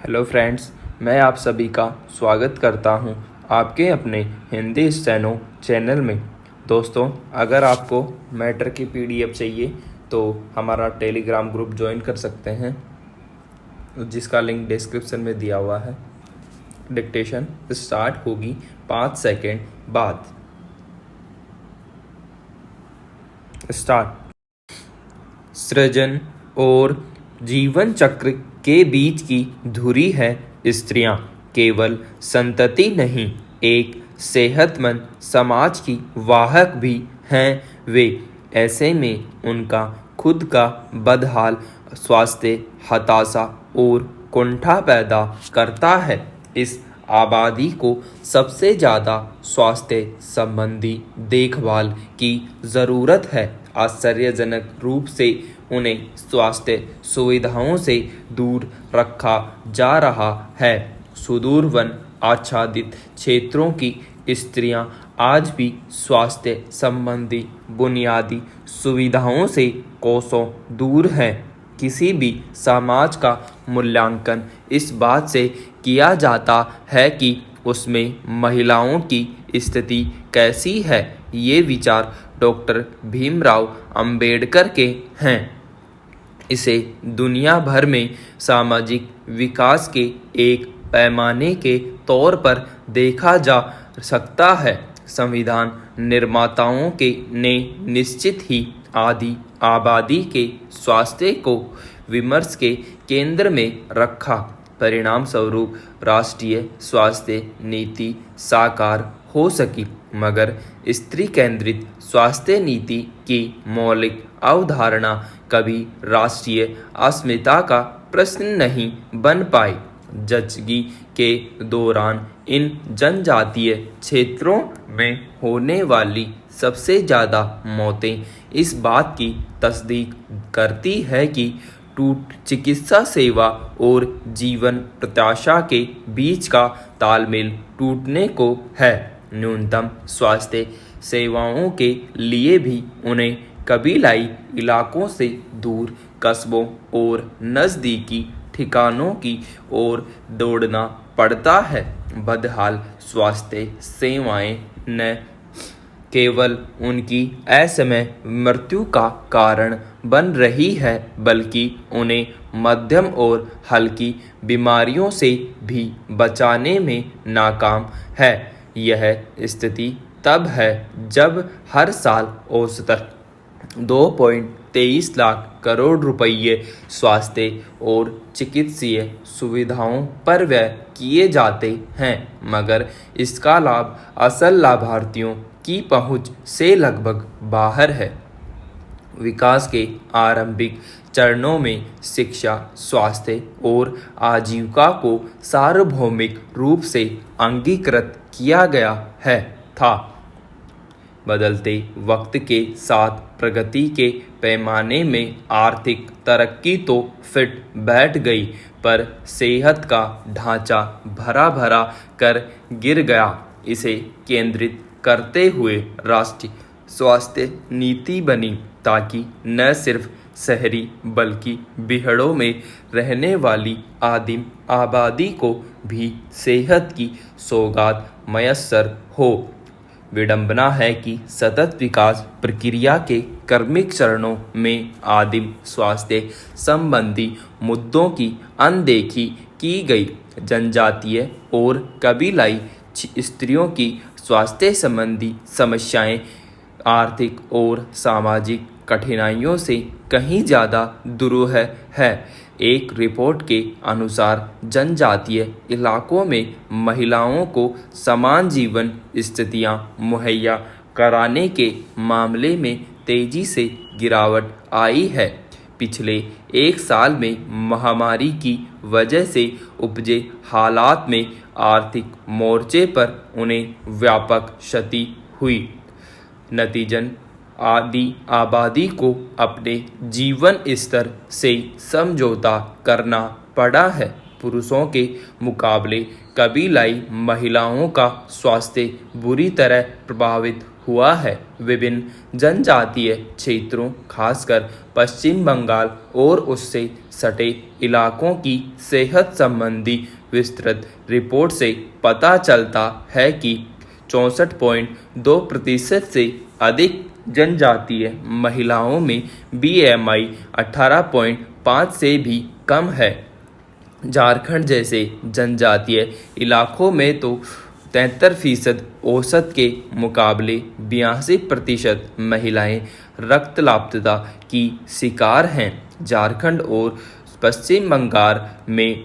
Hello friends, मैं आप सभी का स्वागत करता हूं आपके अपने हिंदी स्टेनो चैनल में। दोस्तों, अगर आपको मैटर की पीडीएफ चाहिए तो हमारा टेलीग्राम ग्रुप ज्वाइन कर सकते हैं, जिसका लिंक डिस्क्रिप्शन में दिया हुआ है। डिक्टेशन स्टार्ट होगी 5 सेकेंड बाद। स्टार्ट। सृजन और जीवन चक्र के बीच की धुरी है स्त्रियां। केवल संतति नहीं, एक सेहतमंद समाज की वाहक भी हैं वे। ऐसे में उनका खुद का बदहाल स्वास्थ्य हताशा और कुंठा पैदा करता है। इस आबादी को सबसे ज़्यादा स्वास्थ्य संबंधी देखभाल की ज़रूरत है। आश्चर्यजनक रूप से उन्हें स्वास्थ्य सुविधाओं से दूर रखा जा रहा है। सुदूर वन आच्छादित क्षेत्रों की स्त्रियां आज भी स्वास्थ्य संबंधी बुनियादी सुविधाओं से कोसों दूर हैं। किसी भी समाज का मूल्यांकन इस बात से किया जाता है कि उसमें महिलाओं की स्थिति कैसी है। ये विचार डॉक्टर भीमराव अंबेडकर के हैं। इसे दुनिया भर में सामाजिक विकास के एक पैमाने के तौर पर देखा जा सकता है। संविधान निर्माताओं के ने निश्चित ही आधी आबादी के स्वास्थ्य को विमर्श के केंद्र में रखा। परिणाम स्वरूप राष्ट्रीय स्वास्थ्य नीति साकार हो सकी, मगर स्त्री केंद्रित स्वास्थ्य नीति की मौलिक अवधारणा कभी राष्ट्रीय अस्मिता का प्रश्न नहीं बन पाई। जचगी के दौरान इन जनजातीय क्षेत्रों में होने वाली सबसे ज़्यादा मौतें इस बात की तस्दीक करती है कि चिकित्सा सेवा और जीवन प्रत्याशा के बीच का तालमेल टूटने को है। न्यूनतम स्वास्थ्य सेवाओं के लिए भी उन्हें कबीलाई इलाकों से दूर कस्बों और नज़दीकी ठिकानों की ओर दौड़ना पड़ता है। बदहाल स्वास्थ्य सेवाएं न केवल उनकी असमय मृत्यु का कारण बन रही है, बल्कि उन्हें मध्यम और हल्की बीमारियों से भी बचाने में नाकाम है। यह स्थिति तब है जब हर साल औसतन 2.23 लाख करोड़ रुपये स्वास्थ्य और चिकित्सीय सुविधाओं पर व्यय किए जाते हैं, मगर इसका लाभ असल लाभार्थियों की पहुंच से लगभग बाहर है। विकास के आरंभिक चरणों में शिक्षा, स्वास्थ्य और आजीविका को सार्वभौमिक रूप से अंगीकृत किया गया था। बदलते वक्त के साथ प्रगति के पैमाने में आर्थिक तरक्की तो फिट बैठ गई, पर सेहत का ढांचा भरा भरा कर गिर गया। इसे केंद्रित करते हुए राष्ट्रीय स्वास्थ्य नीति बनी, ताकि न सिर्फ शहरी बल्कि बिहड़ों में रहने वाली आदिम आबादी को भी सेहत की सौगात मयस्सर हो। विडंबना है कि सतत विकास प्रक्रिया के क्रमिक चरणों में आदिम स्वास्थ्य संबंधी मुद्दों की अनदेखी की गई। जनजातीय और कबीलाई स्त्रियों की स्वास्थ्य संबंधी समस्याएं आर्थिक और सामाजिक कठिनाइयों से कहीं ज़्यादा दुरूह है। एक रिपोर्ट के अनुसार जनजातीय इलाकों में महिलाओं को समान जीवन स्थितियां मुहैया कराने के मामले में तेजी से गिरावट आई है। पिछले एक साल में महामारी की वजह से उपजे हालात में आर्थिक मोर्चे पर उन्हें व्यापक क्षति हुई। नतीजन आदि आबादी को अपने जीवन स्तर से समझौता करना पड़ा है। पुरुषों के मुकाबले कबीलाई महिलाओं का स्वास्थ्य बुरी तरह प्रभावित हुआ है। विभिन्न जनजातीय क्षेत्रों, खासकर पश्चिम बंगाल और उससे सटे इलाकों की सेहत संबंधी विस्तृत रिपोर्ट से पता चलता है कि 64.2% से अधिक जनजातीय महिलाओं में BMI 18.5 से भी कम है। झारखंड जैसे जनजातीय इलाकों में तो 73% औसत के मुकाबले 82% महिलाएं रक्तलापता की शिकार हैं। झारखंड और पश्चिम बंगाल में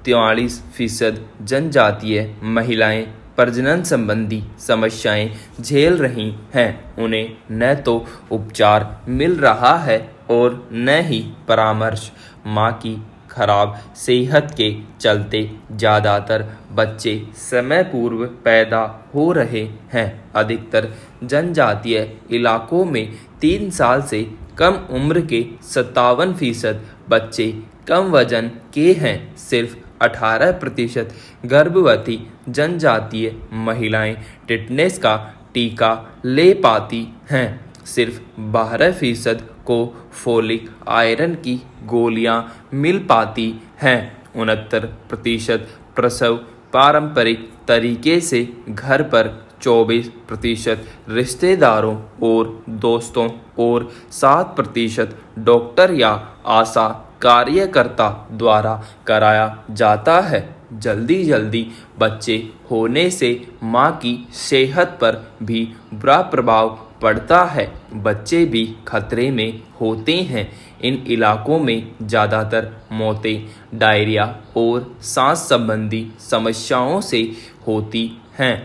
43% जनजातीय महिलाएं प्रजनन संबंधी समस्याएं झेल रही हैं। उन्हें न तो उपचार मिल रहा है और न ही परामर्श। मां की खराब सेहत के चलते ज़्यादातर बच्चे समय पूर्व पैदा हो रहे हैं। अधिकतर जनजातीय इलाकों में 3 साल से कम उम्र के 57% बच्चे कम वजन के हैं। सिर्फ 18% गर्भवती जनजातीय महिलाएं टिटनेस का टीका ले पाती हैं। सिर्फ 12% को फोलिक आयरन की गोलियां मिल पाती हैं। 69% प्रसव पारंपरिक तरीके से घर पर, 24% रिश्तेदारों और दोस्तों और 7% डॉक्टर या आशा कार्यकर्ता द्वारा कराया जाता है। जल्दी बच्चे होने से मां की सेहत पर भी बुरा प्रभाव पड़ता है। बच्चे भी खतरे में होते हैं। इन इलाकों में ज़्यादातर मौतें डायरिया और सांस संबंधी समस्याओं से होती हैं।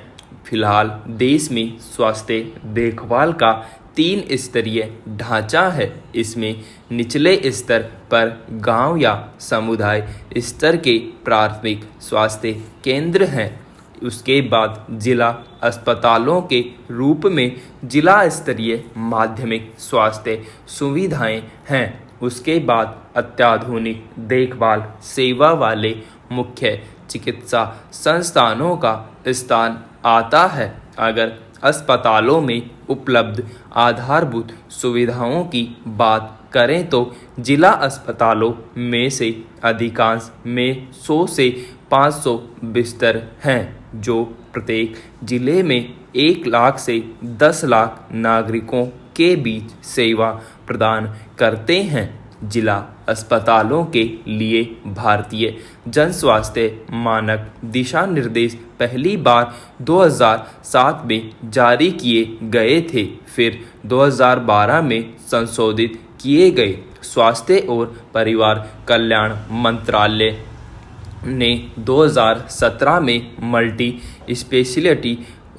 फिलहाल देश में स्वास्थ्य देखभाल का 3 स्तरीय ढांचा है। इसमें निचले स्तर पर गांव या समुदाय स्तर के प्राथमिक स्वास्थ्य केंद्र हैं। उसके बाद जिला अस्पतालों के रूप में जिला स्तरीय माध्यमिक स्वास्थ्य सुविधाएं हैं। उसके बाद अत्याधुनिक देखभाल सेवा वाले मुख्य चिकित्सा संस्थानों का स्थान आता है। अगर अस्पतालों में उपलब्ध आधारभूत सुविधाओं की बात करें तो जिला अस्पतालों में से अधिकांश में 100 से 500 बिस्तर हैं, जो प्रत्येक जिले में 1 लाख से 10 लाख नागरिकों के बीच सेवा प्रदान करते हैं। जिला अस्पतालों के लिए भारतीय जन स्वास्थ्य मानक दिशा निर्देश पहली बार 2007 में जारी किए गए थे, फिर 2012 में संशोधित किए गए। स्वास्थ्य और परिवार कल्याण मंत्रालय ने 2017 में मल्टी स्पेशलिटी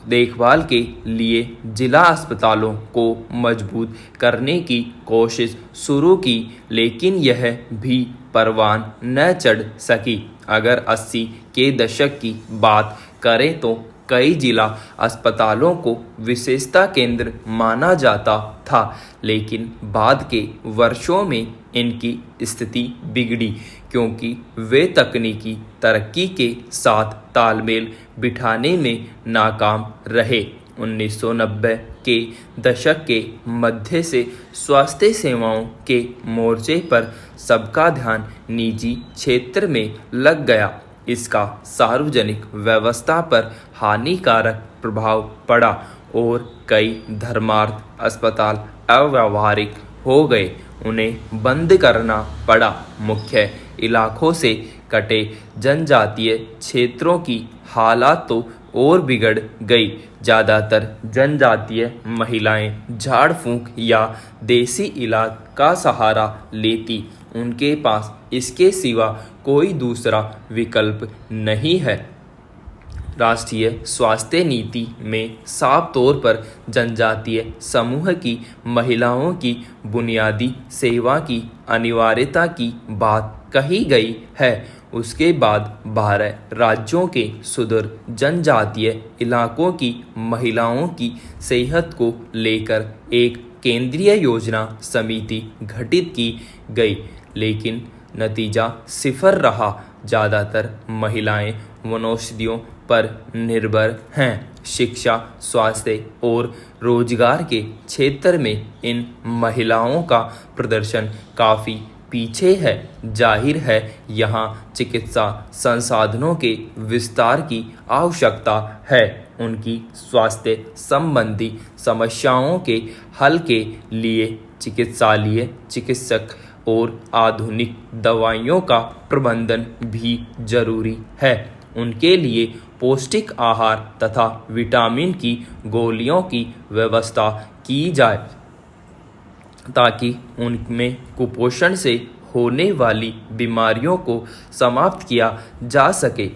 देखभाल के लिए जिला अस्पतालों को मजबूत करने की कोशिश शुरू की, लेकिन यह भी परवान न चढ़ सकी। अगर 80 के दशक की बात करें तो कई जिला अस्पतालों को विशेषता केंद्र माना जाता था, लेकिन बाद के वर्षों में इनकी स्थिति बिगड़ी क्योंकि वे तकनीकी तरक्की के साथ तालमेल बिठाने में नाकाम रहे। 1990 के दशक के मध्य से स्वास्थ्य सेवाओं के मोर्चे पर सबका ध्यान निजी क्षेत्र में लग गया। इसका सार्वजनिक व्यवस्था पर हानिकारक प्रभाव पड़ा और कई धर्मार्थ अस्पताल अव्यावहारिक हो गए। उन्हें बंद करना पड़ा। मुख्य इलाकों से कटे जनजातीय क्षेत्रों की हालात तो और बिगड़ गई। ज़्यादातर जनजातीय महिलाएं झाड़ फूंक या देसी इलाज का सहारा लेती। उनके पास इसके सिवा कोई दूसरा विकल्प नहीं है। राष्ट्रीय स्वास्थ्य नीति में साफ तौर पर जनजातीय समूह की महिलाओं की बुनियादी सेवा की अनिवार्यता की बात कही गई है। उसके बाद 12 राज्यों के सुदूर जनजातीय इलाकों की महिलाओं की सेहत को लेकर एक केंद्रीय योजना समिति गठित की गई, लेकिन नतीजा सिफर रहा। ज़्यादातर महिलाएं वनौषधियों पर निर्भर हैं। शिक्षा, स्वास्थ्य और रोजगार के क्षेत्र में इन महिलाओं का प्रदर्शन काफ़ी पीछे है। जाहिर है यहाँ चिकित्सा संसाधनों के विस्तार की आवश्यकता है। उनकी स्वास्थ्य संबंधी समस्याओं के हल के लिए चिकित्सालय चिकित्सक और आधुनिक दवाइयों का प्रबंधन भी जरूरी है। उनके लिए पौष्टिक आहार तथा विटामिन की गोलियों की व्यवस्था की जाए ताकि उनमें कुपोषण से होने वाली बीमारियों को समाप्त किया जा सके।